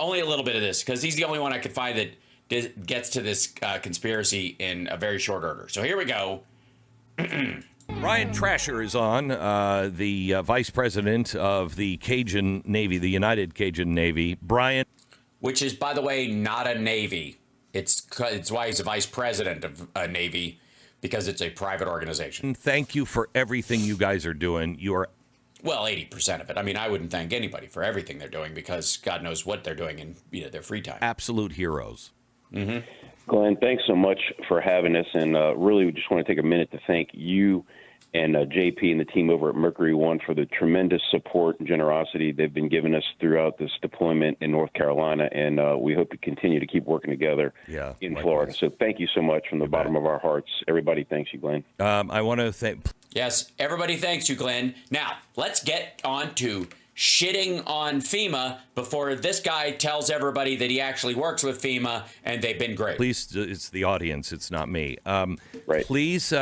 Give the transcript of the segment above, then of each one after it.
only a little bit of this, because he's the only one I could find that gets to this conspiracy in a very short order. So here we go. Brian Trasher is on, the vice president of the Cajun Navy, the United Cajun Navy. Brian. Which is, by the way, not a Navy. It's why he's a vice president of a Navy, because it's a private organization. Thank you for everything you guys are doing. You are... Well, 80% of it. I mean, I wouldn't thank anybody for everything they're doing, because God knows what they're doing in their free time. Absolute heroes. Mm-hmm. Glenn, thanks so much for having us, and really just want to take a minute to thank you and JP and the team over at Mercury One for the tremendous support and generosity they've been giving us throughout this deployment in North Carolina, and we hope to continue to keep working together in Florida. So thank you so much from the bottom of our hearts. Everybody thanks you, Glenn. I want to thank... Yes, everybody thanks you, Glenn. Now, let's get on to shitting on FEMA before this guy tells everybody that he actually works with FEMA and they've been great. Please, it's the audience, it's not me. Right. Please...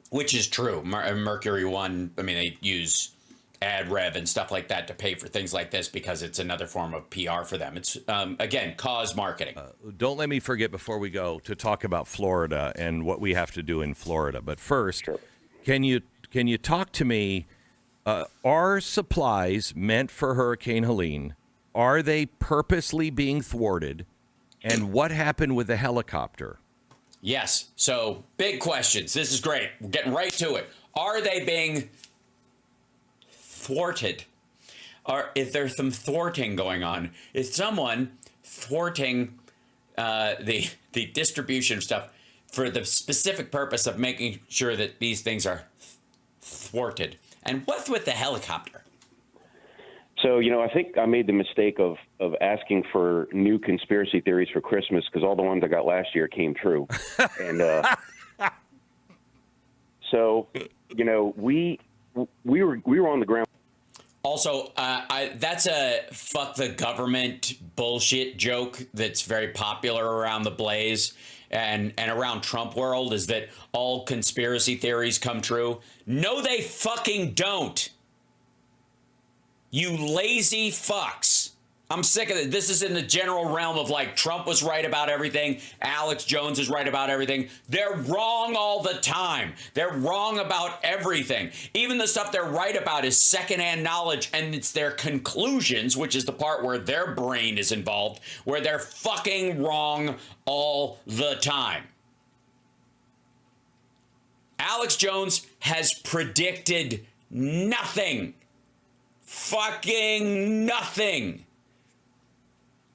Which is true. Mercury One, I mean, they use ad rev and stuff like that to pay for things like this because it's another form of PR for them. It's, again, cause marketing. Don't let me forget before we go to talk about Florida and what we have to do in Florida. But first, can you talk to me, are supplies meant for Hurricane Helene, are they purposely being thwarted? And what happened with the helicopter? Yes. So big questions. This is great. We're getting right to it. Are they being thwarted? Or is there some thwarting going on? Is someone thwarting the distribution of stuff for the specific purpose of making sure that these things are thwarted? And what's with the helicopter? So, I think I made the mistake of asking for new conspiracy theories for Christmas because all the ones I got last year came true. And so, we were on the ground. Also, that's a fuck the government bullshit joke that's very popular around the Blaze and around Trump world, is that all conspiracy theories come true. No, they fucking don't. You lazy fucks. I'm sick of it. This is in the general realm of like Trump was right about everything. Alex Jones is right about everything. They're wrong all the time. They're wrong about everything. Even the stuff they're right about is secondhand knowledge, and it's their conclusions, which is the part where their brain is involved, where they're fucking wrong all the time. Alex Jones has predicted nothing. Fucking nothing.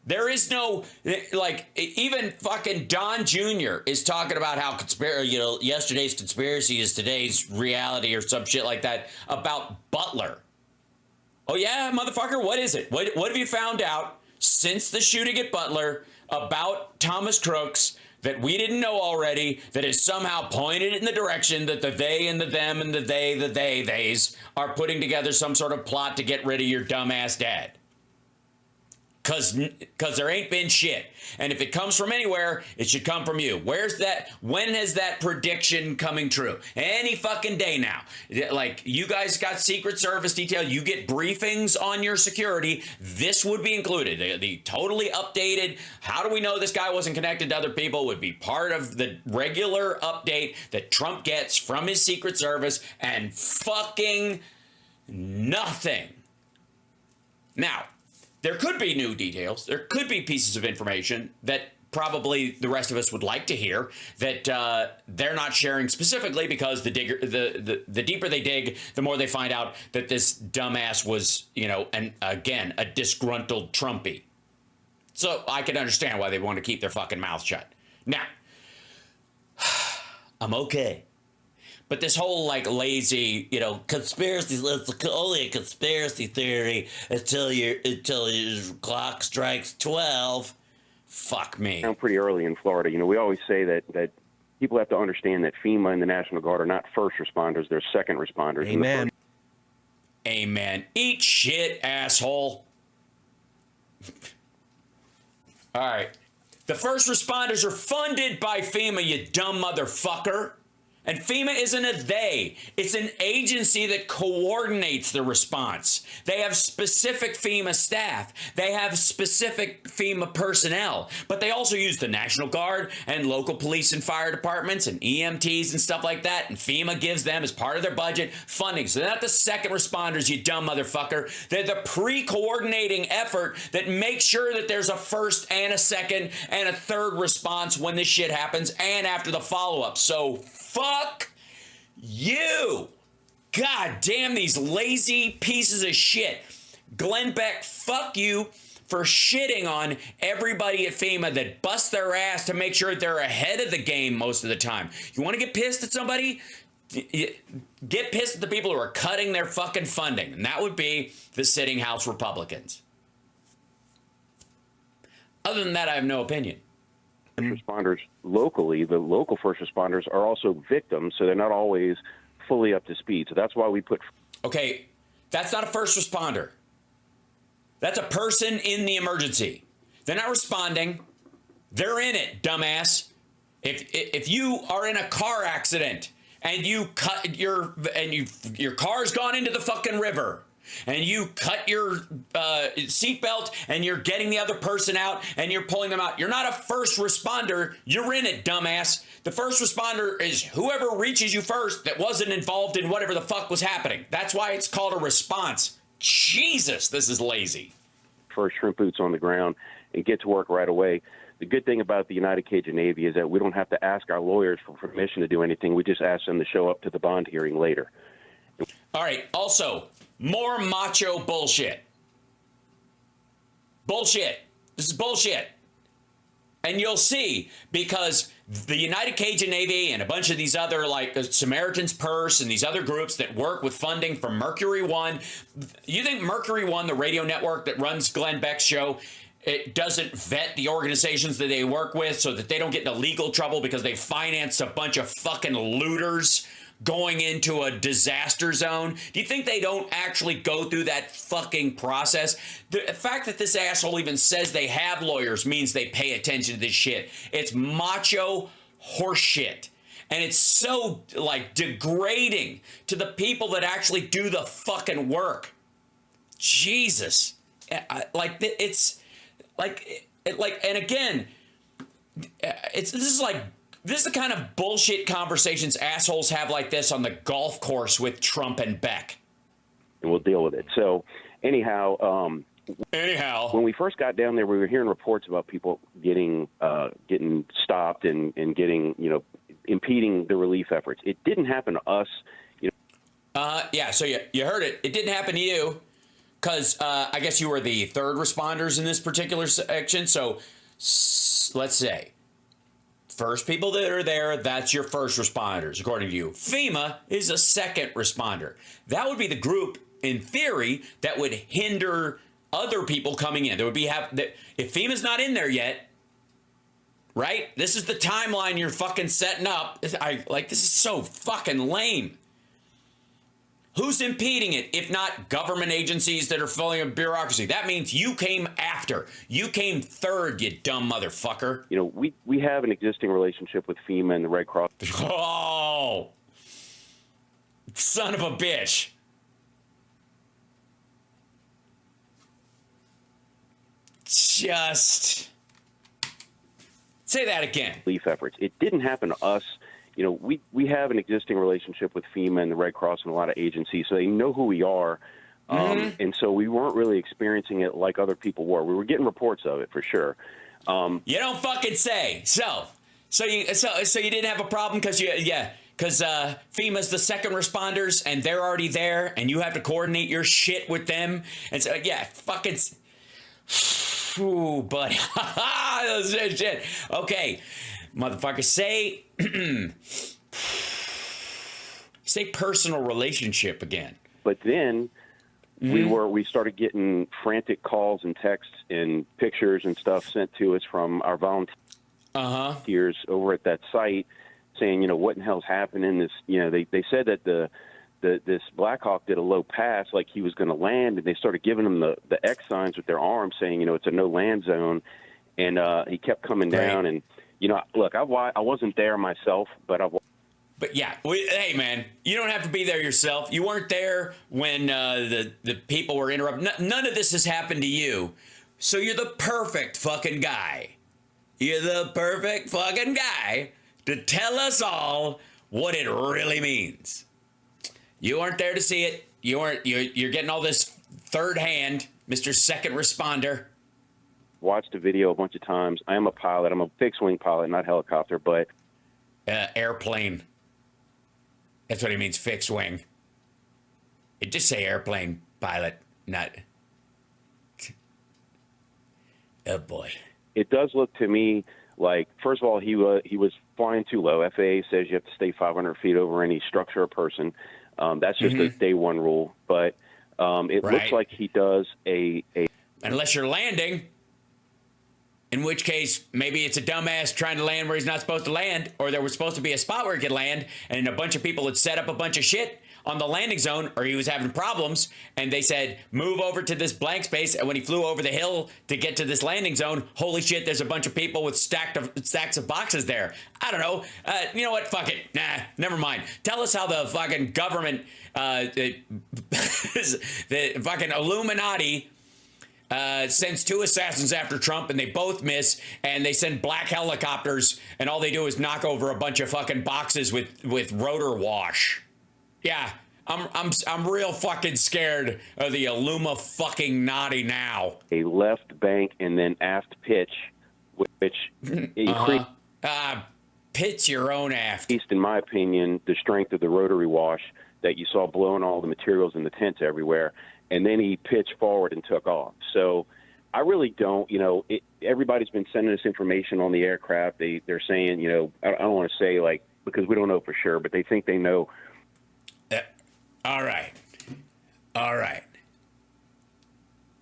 There is no, like, even fucking Don Jr. is talking about how yesterday's conspiracy is today's reality or some shit like that about Butler. Oh yeah, motherfucker, what is it? What have you found out since the shooting at Butler about Thomas Crooks that we didn't know already, that is somehow pointed in the direction that the they and the them and the theys are putting together some sort of plot to get rid of your dumbass dad? Because there ain't been shit. And if it comes from anywhere, it should come from you. Where's that? When is that prediction coming true? Any fucking day now. Like, you guys got Secret Service detail. You get briefings on your security. This would be included. The totally updated, how do we know this guy wasn't connected to other people, would be part of the regular update that Trump gets from his Secret Service, and fucking nothing. Now, there could be new details. There could be pieces of information that probably the rest of us would like to hear that they're not sharing specifically, because the deeper they dig, the more they find out that this dumbass was, a disgruntled Trumpy. So I can understand why they want to keep their fucking mouth shut. Now, I'm okay. But this whole, lazy, conspiracy, it's only a conspiracy theory until your clock strikes 12. Fuck me. Sound pretty early in Florida. We always say that people have to understand that FEMA and the National Guard are not first responders. They're second responders. Amen. Amen. Eat shit, asshole. All right. The first responders are funded by FEMA, you dumb motherfucker. And FEMA isn't a they. It's an agency that coordinates the response. They have specific FEMA staff. They have specific FEMA personnel. But they also use the National Guard and local police and fire departments and EMTs and stuff like that. And FEMA gives them, as part of their budget, funding. So they're not the second responders, you dumb motherfucker. They're the pre-coordinating effort that makes sure that there's a first and a second and a third response when this shit happens and after the follow-up. So fuck you. God damn these lazy pieces of shit. Glenn Beck, fuck you for shitting on everybody at FEMA that busts their ass to make sure they're ahead of the game most of the time. You want to get pissed at somebody? Get pissed at the people who are cutting their fucking funding. And that would be the sitting House Republicans. Other than that, I have no opinion. Responders locally, the local first responders are also victims, so they're not always fully up to speed. So that's why we put. Okay, that's not a first responder. That's a person in the emergency. They're not responding. They're in it, dumbass. If you are in a car accident and you cut your car's gone into the fucking river, and you cut your seatbelt and you're getting the other person out and you're pulling them out, you're not a first responder. You're in it, dumbass. The first responder is whoever reaches you first that wasn't involved in whatever the fuck was happening. That's why it's called a response. Jesus, this is lazy. First shrimp boots on the ground and get to work right away. The good thing about the United Cajun Navy is that we don't have to ask our lawyers for permission to do anything. We just ask them to show up to the bond hearing later. All right. Also, more macho bullshit. Bullshit. This is bullshit. And you'll see, because the United Cajun Navy and a bunch of these other, like Samaritan's Purse and these other groups that work with funding from Mercury One, you think Mercury One, the radio network that runs Glenn Beck's show, it doesn't vet the organizations that they work with so that they don't get into legal trouble because they financed a bunch of fucking looters going into a disaster zone? Do you think they don't actually go through that fucking process? The fact that this asshole even says they have lawyers means they pay attention to this shit. It's macho horseshit. And it's so, like, degrading to the people that actually do the fucking work. Jesus. Like, it's, like, and again, this is the kind of bullshit conversations assholes have like this on the golf course with Trump and Beck. And we'll deal with it. So anyhow, when we first got down there, we were hearing reports about people getting stopped and getting, impeding the relief efforts. It didn't happen to us. Yeah, so you heard it. It didn't happen to you because I guess you were the third responders in this particular section. So let's say first people that are there, that's your first responders, according to you. FEMA is a second responder. That would be the group, in theory, that would hinder other people coming in. There would be if FEMA's not in there yet, right? This is the timeline you're fucking setting up. This is so fucking lame. Who's impeding it, if not government agencies that are filling a bureaucracy? That means you came after. You came third, you dumb motherfucker. We have an existing relationship with FEMA and the Red Cross. Oh, son of a bitch. Just say that again. Relief efforts. It didn't happen to us. We have an existing relationship with FEMA and the Red Cross and a lot of agencies, so they know who we are. And so we weren't really experiencing it like other people were. We were getting reports of it for sure. You don't fucking say. So you didn't have a problem because FEMA's the second responders and they're already there and you have to coordinate your shit with them. And so, yeah, fucking. Ooh, buddy. Shit. Okay. Motherfucker, say personal relationship again. But then we started getting frantic calls and texts and pictures and stuff sent to us from our volunteers over at that site saying, what in the hell's happening? This, they said that this Black Hawk did a low pass, like he was going to land, and they started giving him the X signs with their arms saying, it's a no land zone. And he kept coming down and, look, I wasn't there myself, but But yeah, hey man, you don't have to be there yourself. You weren't there when the people were interrupted. None of this has happened to you, so you're the perfect fucking guy. You're the perfect fucking guy to tell us all what it really means. You weren't there to see it. You weren't. You're getting all this third hand, Mr. Second Responder. Watched the video a bunch of times. I am a pilot. I'm a fixed wing pilot, not helicopter, but airplane. That's what he means, fixed wing. It just say airplane pilot, not. Oh boy. It does look to me like, first of all, he was flying too low. FAA says you have to stay 500 feet over any structure or person. That's just a day one rule. But it looks like he does a unless you're landing. In which case, maybe it's a dumbass trying to land where he's not supposed to land, or there was supposed to be a spot where he could land, and a bunch of people had set up a bunch of shit on the landing zone, or he was having problems, and they said, move over to this blank space, and when he flew over the hill to get to this landing zone, holy shit, there's a bunch of people with stacks of boxes there. I don't know. You know what? Fuck it. Nah, never mind. Tell us how the fucking government, the fucking Illuminati, sends two assassins after Trump, and they both miss, and they send black helicopters, and all they do is knock over a bunch of fucking boxes with rotor wash. Yeah, I'm real fucking scared of the Illuma fucking naughty now. A left bank and then aft pitch, which pitch your own aft. At least in my opinion, the strength of the rotary wash that you saw blowing all the materials in the tents everywhere. And then he pitched forward and took off. So I really don't, everybody's been sending us information on the aircraft. They're saying, I don't want to say like, because we don't know for sure, but they think they know. All right.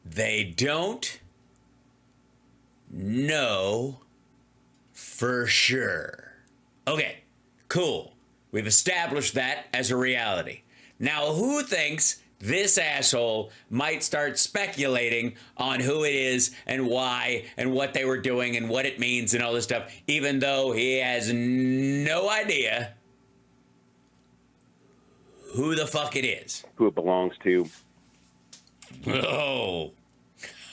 They don't know for sure. Okay, cool. We've established that as a reality. Now, who thinks this asshole might start speculating on who it is and why and what they were doing and what it means and all this stuff, even though he has no idea who the fuck it is? Who it belongs to. Oh.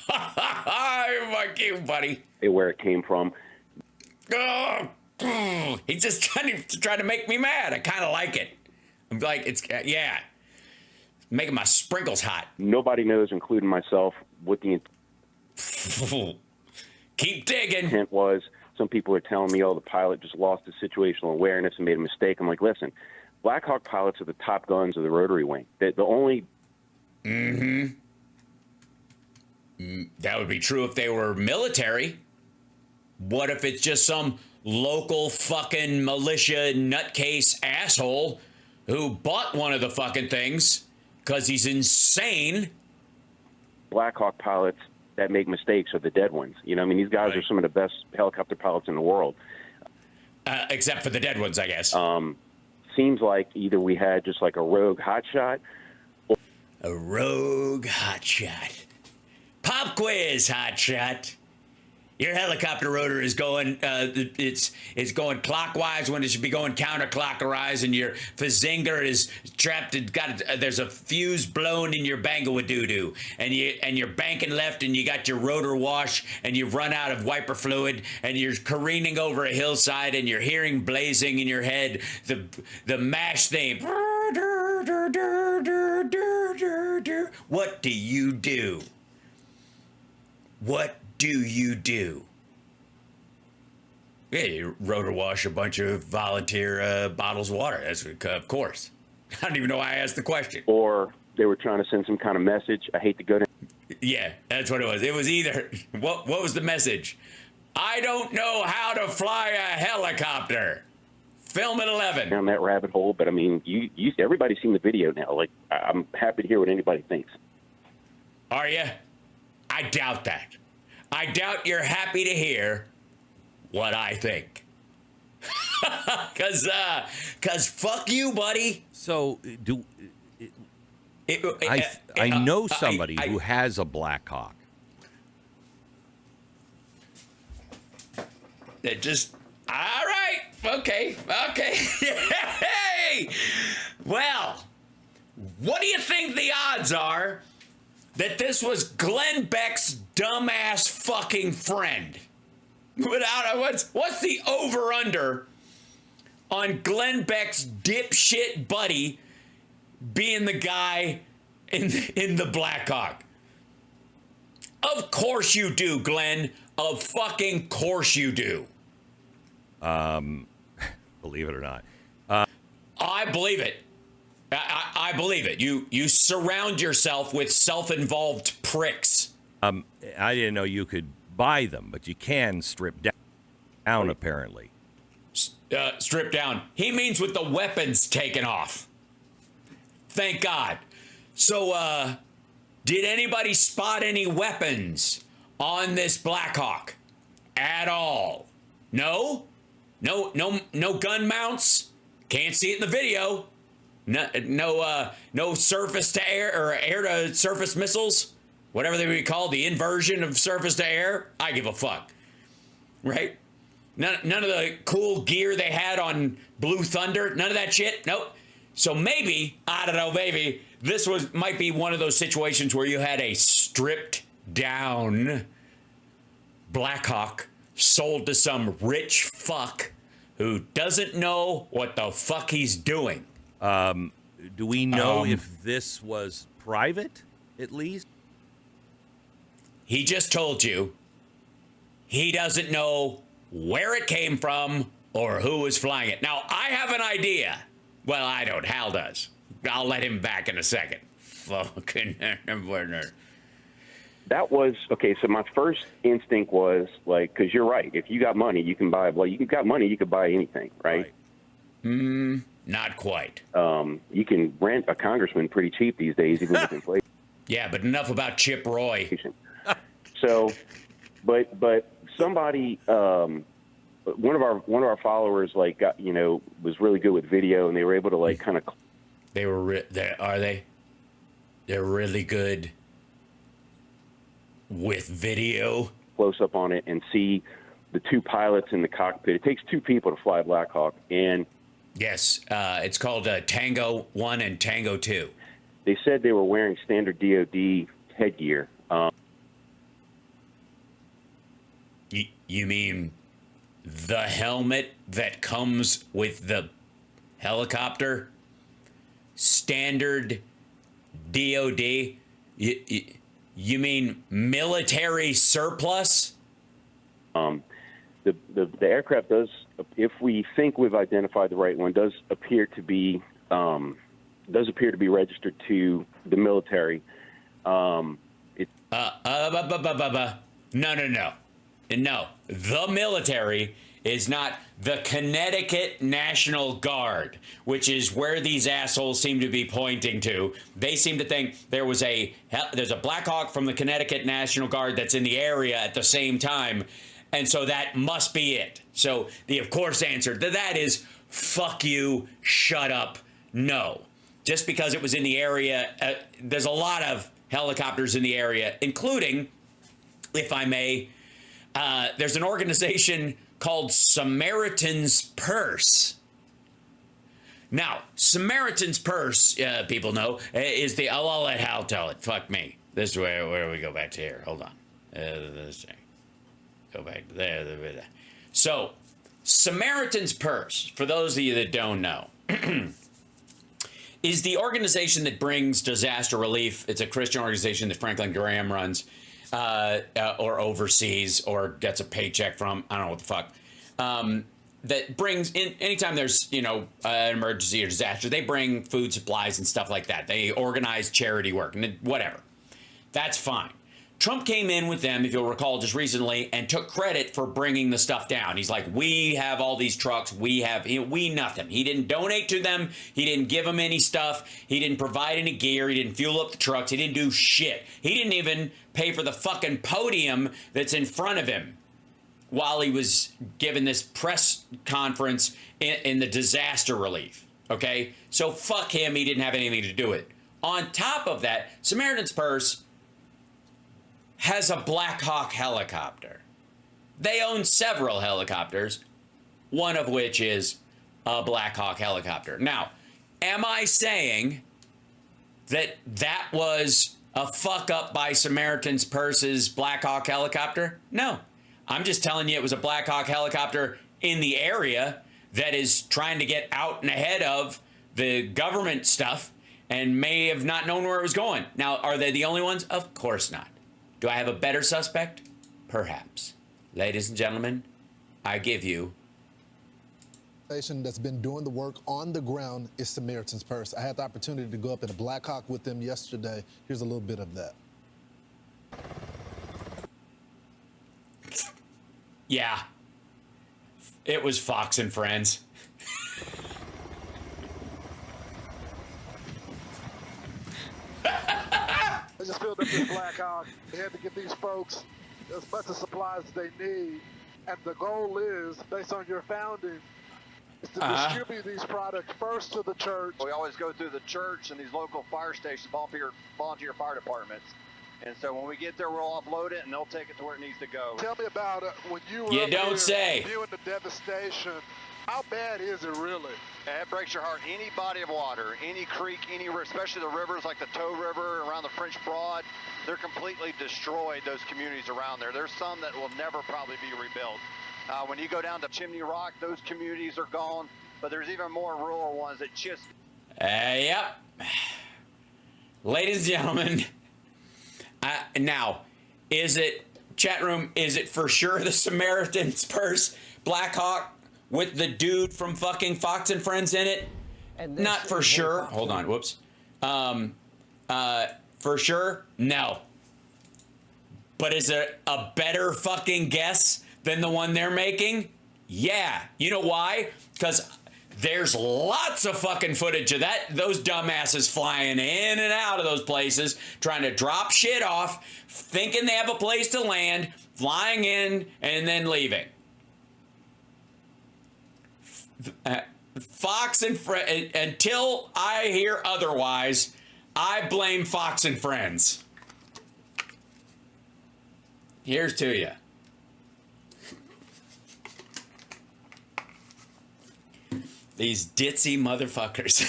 Fuck you, buddy. Where it came from. Oh. He's just trying to make me mad. I kind of like it. I'm like, it's, yeah. Making my sprinkles hot. Nobody knows, including myself, what the Keep digging. intent was. Some people are telling me, the pilot just lost his situational awareness and made a mistake. I'm like, listen, Black Hawk pilots are the top guns of the rotary wing. The only... That would be true if they were military. What if it's just some local fucking militia nutcase asshole who bought one of the fucking things because he's insane? Black Hawk pilots that make mistakes are the dead ones. These guys are some of the best helicopter pilots in the world. Except for the dead ones, I guess. Seems like either we had just like a rogue hotshot. A rogue hotshot. Pop quiz, hotshot. Your helicopter rotor is going, it's going clockwise when it should be going counterclockwise, and your Fazinger is trapped and there's a fuse blown in your Banglawadoo, and you're banking left, and you got your rotor wash, and you've run out of wiper fluid, and you're careening over a hillside, and you're hearing blazing in your head the MASH theme. What do you do? What do you do? Yeah, you rotor wash a bunch of volunteer bottles of water. That's of course. I don't even know why I asked the question. Or they were trying to send some kind of message. I hate to go to... Yeah, that's what it was. It was either... What was the message? I don't know how to fly a helicopter. Film at 11. Down that rabbit hole, but everybody's seen the video now. Like, I'm happy to hear what anybody thinks. Are you? I doubt that. I doubt you're happy to hear what I think. Cause fuck you, buddy. So I know somebody who has a Black Hawk. It just, all right, Okay. Hey! Well, what do you think the odds are that this was Glenn Beck's dumbass fucking friend? What's the over-under on Glenn Beck's dipshit buddy being the guy in the Blackhawk? Of course you do, Glenn. Of fucking course you do. Believe it or not. I believe it. I believe it. You surround yourself with self-involved pricks. I didn't know you could buy them, but you can strip down apparently. Strip down. He means with the weapons taken off. Thank God. So, did anybody spot any weapons on this Blackhawk at all? No gun mounts. Can't see it in the video. No surface to air or air to surface missiles, whatever they would be called, the inversion of surface to air. I give a fuck, right? None of the cool gear they had on Blue Thunder, none of that shit. Nope. So maybe, I don't know, maybe this might be one of those situations where you had a stripped down Blackhawk sold to some rich fuck who doesn't know what the fuck he's doing. Do we know if this was private, at least? He just told you he doesn't know where it came from or who was flying it. Now, I have an idea. Well, I don't. Hal does. I'll let him back in a second. Fucking That was okay. So my first instinct was like, because you're right. If you got money, you can buy. Well, you got money, you could buy anything, right? Not quite. You can rent a congressman pretty cheap these days, even with inflation. Yeah, but enough about Chip Roy. So, but somebody, one of our followers, like, got, was really good with video, and they were able to like kind of. They were. Are they? They're really good with video. Close up on it and see the two pilots in the cockpit. It takes two people to fly a Blackhawk, and yes, it's called Tango 1 and Tango 2. They said they were wearing standard DoD headgear. You mean the helmet that comes with the helicopter? Standard DoD? You mean military surplus? The aircraft does, if we think we've identified the right one, does appear to be registered to the military. No. No, the military is not the Connecticut National Guard, which is where these assholes seem to be pointing to. They seem to think there's a Blackhawk from the Connecticut National Guard that's in the area at the same time, and so that must be it. So the of course answer to that is fuck you, shut up, no. Just because it was in the area, there's a lot of helicopters in the area, including, if I may, there's an organization called Samaritan's Purse. Now, Samaritan's Purse, people know, is the... I'll let Hal tell it. Fuck me. This is where we go back to here. Hold on. Go back to there. So, Samaritan's Purse, for those of you that don't know, is the organization that brings disaster relief. It's a Christian organization that Franklin Graham runs. Or overseas, or gets a paycheck from, I don't know what the fuck, that brings in, anytime there's, an emergency or disaster, they bring food supplies and stuff like that. They organize charity work and whatever. That's fine. Trump came in with them, if you'll recall, just recently, and took credit for bringing the stuff down. He's like, we have all these trucks. We nothing. He didn't donate to them. He didn't give them any stuff. He didn't provide any gear. He didn't fuel up the trucks. He didn't do shit. He didn't even pay for the fucking podium that's in front of him while he was giving this press conference in the disaster relief. Okay? So fuck him. He didn't have anything to do with it. On top of that, Samaritan's Purse has a Black Hawk helicopter. They own several helicopters. one of which is a Black Hawk helicopter. Now, am I saying that that was a fuck up by Samaritan's Purse's Black Hawk helicopter? No. I'm just telling you it was a Black Hawk helicopter in the area that is trying to get out and ahead of the government stuff and may have not known where it was going. Now, are they the only ones? Of course not. Do I have a better suspect? Perhaps. Ladies and gentlemen, I give you... That's been doing the work on the ground is Samaritan's Purse. I had the opportunity to go up in a Black Hawk with them yesterday. Here's a little bit of that. Yeah. It was Fox and Friends. They just filled up this Black Hawk. They had to get these folks as much of supplies as they need. And the goal is, based on your founding, is to distribute these products first to the church. We always go through the church and these local fire stations, volunteer fire departments. And so when we get there, we'll offload it and they'll take it to where it needs to go. Tell me about when you were You up don't here say. viewing the devastation. How bad is it really? It breaks your heart. Any body of water, any creek, especially the rivers like the Tow River around the French Broad, they're completely destroyed, those communities around there. There's some that will never probably be rebuilt. When you go down to Chimney Rock, those communities are gone, but there's even more rural ones that just... Yep. Ladies and gentlemen, now, is it, chat room, is it for sure the Samaritan's Purse Black Hawk with the dude from fucking Fox and Friends in it? Not for sure. Hold on, whoops. For sure, no. But is it a better fucking guess than the one they're making? Yeah. You know why? Because there's lots of fucking footage of those dumbasses flying in and out of those places, trying to drop shit off, thinking they have a place to land, flying in, and then leaving. Fox and Friends, until I hear otherwise, I blame Fox and Friends. Here's to you. These ditzy motherfuckers.